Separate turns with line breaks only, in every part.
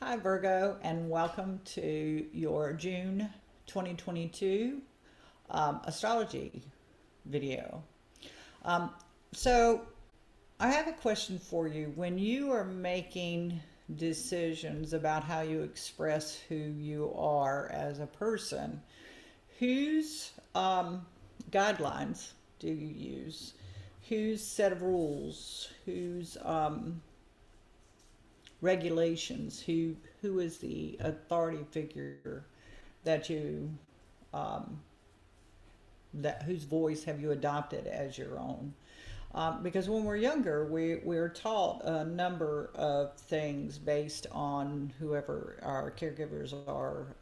Hi, Virgo, and welcome to your June 2022 astrology video. Um, so, I have a question for you. When you are making decisions about how you express who you are as a person, whose guidelines do you use? Whose set of rules? Whose regulations? Who is the authority figure that you um, that whose voice have you adopted as your own? Because when we're younger, we're taught a number of things based on whoever our caregivers are,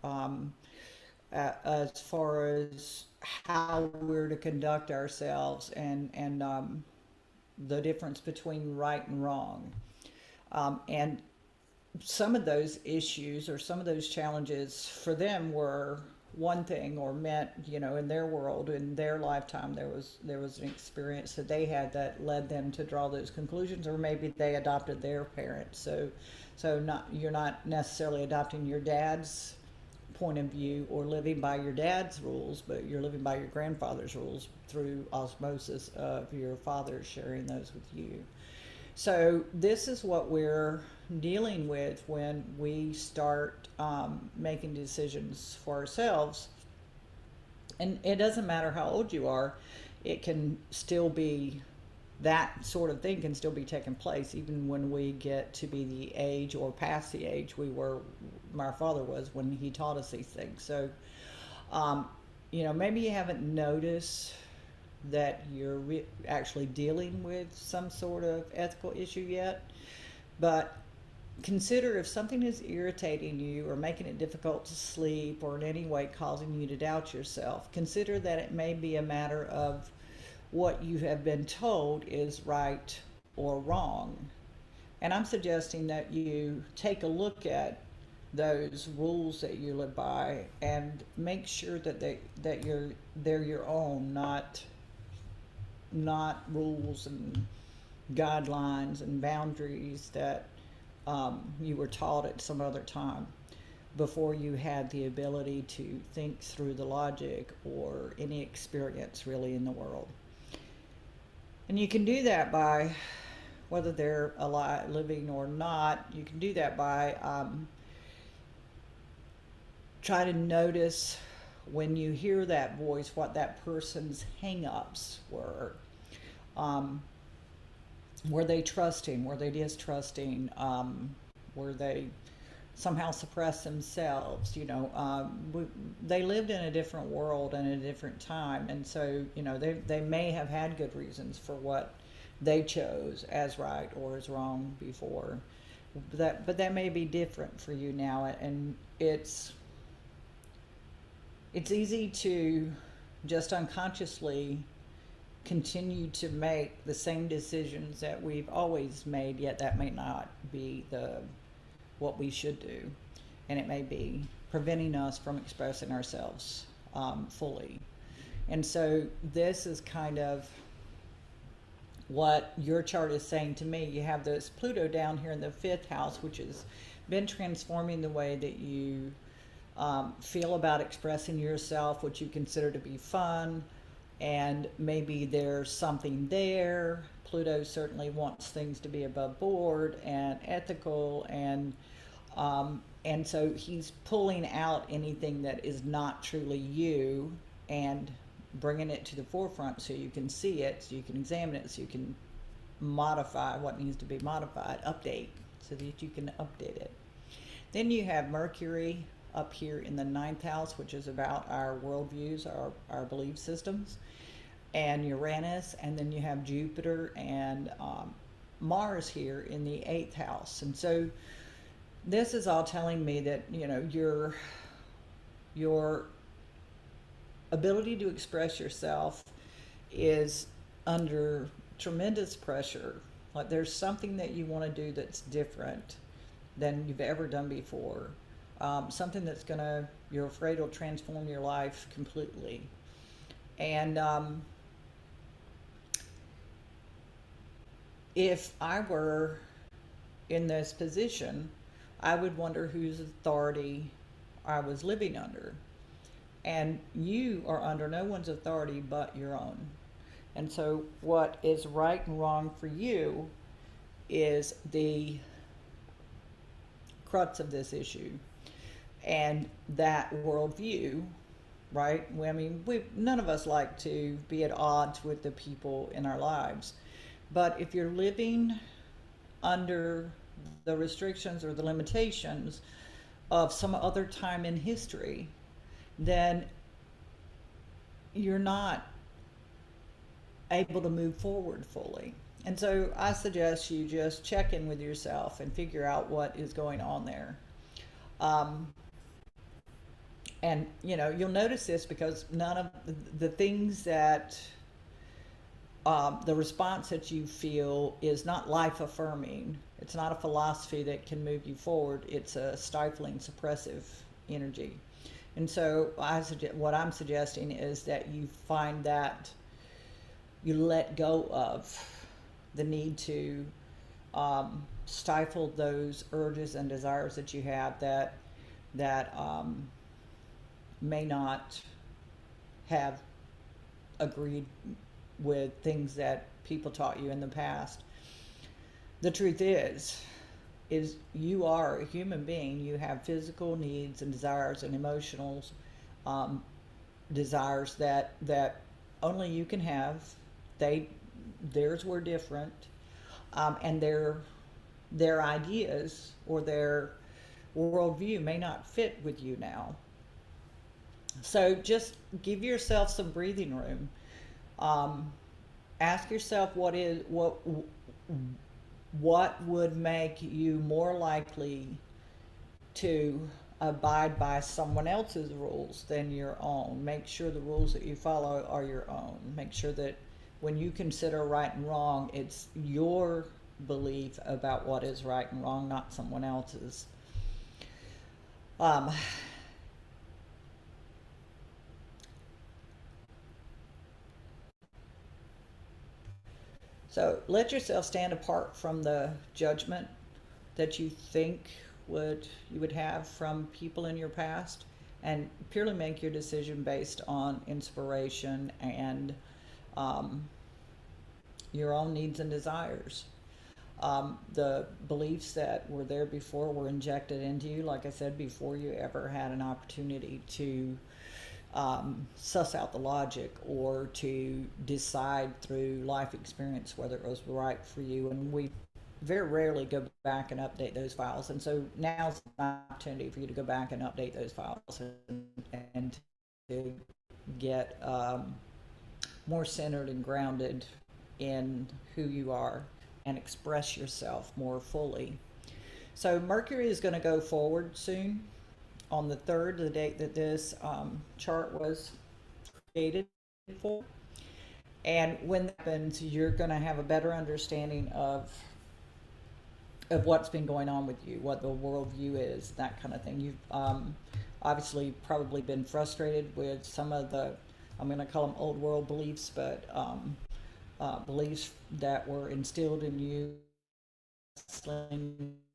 as far as how we're to conduct ourselves and the difference between right and wrong. And some of those issues or some of those challenges for them were one thing or meant, in their world, in their lifetime, there was an experience that they had that led them to draw those conclusions, or maybe they adopted their parents. So not, you're not necessarily adopting your dad's point of view or living by your dad's rules, but you're living by your grandfather's rules through osmosis of your father sharing those with you. So this is what we're dealing with when we start making decisions for ourselves. And it doesn't matter how old you are, it can still be, that sort of thing can still be taking place even when we get to be the age or past the age my father was when he taught us these things. So, maybe you haven't noticed that you're actually dealing with some sort of ethical issue yet, but consider if something is irritating you or making it difficult to sleep or in any way causing you to doubt yourself, consider that it may be a matter of what you have been told is right or wrong. And I'm suggesting that you take a look at those rules that you live by and make sure that they're your own, not rules and guidelines and boundaries that you were taught at some other time before you had the ability to think through the logic or any experience really in the world. And you can do that by, whether they're alive, living or not, you can do that by trying to notice when you hear that voice what that person's hang-ups were. Um, were they trusting? Were they distrusting? Were they somehow suppress themselves? They lived in a different world and a different time, and so they may have had good reasons for what they chose as right or as wrong before. But that may be different for you now, and it's easy to just unconsciously continue to make the same decisions that we've always made, yet that may not be what we should do, and it may be preventing us from expressing ourselves fully. And so this is kind of what your chart is saying to me. You have this Pluto down here in the fifth house, which has been transforming the way that you feel about expressing yourself, what you consider to be fun, and maybe there's something there. Pluto certainly wants things to be above board and ethical, and so he's pulling out anything that is not truly you and bringing it to the forefront so you can see it, so you can examine it, so you can modify what needs to be modified, update, so that you can update it. Then you have Mercury up here in the ninth house, which is about our worldviews, our belief systems, and Uranus, and then you have Jupiter and Mars here in the eighth house. And so this is all telling me that your ability to express yourself is under tremendous pressure. Like there's something that you want to do that's different than you've ever done before. Something you're afraid will transform your life completely. And if I were in this position, I would wonder whose authority I was living under. And you are under no one's authority but your own. And so, what is right and wrong for you is the crux of this issue. And that worldview, right? I mean, none of us like to be at odds with the people in our lives. But if you're living under the restrictions or the limitations of some other time in history, then you're not able to move forward fully. And so I suggest you just check in with yourself and figure out what is going on there. Um, and you'll notice this because none of the things that the response that you feel is not life affirming. It's not a philosophy that can move you forward. It's a stifling, suppressive energy. And so what I'm suggesting is that you find that you let go of the need to stifle those urges and desires that you have that may not have agreed with things that people taught you in the past. The truth is you are a human being. You have physical needs and desires and emotional desires that only you can have. Theirs were different, and their ideas or their worldview may not fit with you now. So just give yourself some breathing room. Ask yourself what would make you more likely to abide by someone else's rules than your own. Make sure the rules that you follow are your own. Make sure that when you consider right and wrong, it's your belief about what is right and wrong, not someone else's. So let yourself stand apart from the judgment that you think you would have from people in your past, and purely make your decision based on inspiration and your own needs and desires. The beliefs that were there before were injected into you, like I said, before you ever had an opportunity to suss out the logic or to decide through life experience whether it was right for you. And we very rarely go back and update those files. And so now's an opportunity for you to go back and update those files and to get more centered and grounded in who you are and express yourself more fully. So Mercury is going to go forward soon on the 3rd, the date that this chart was created for. And when that happens, you're going to have a better understanding of what's been going on with you, what the worldview is, that kind of thing. You've obviously probably been frustrated with some of the, I'm going to call them old world beliefs, but beliefs that were instilled in you,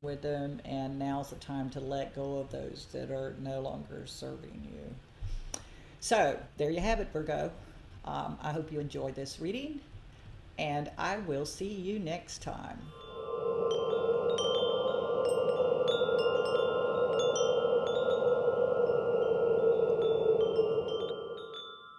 with them, and now's the time to let go of those that are no longer serving you. So there you have it, Virgo. I hope you enjoyed this reading, and I will see you next time.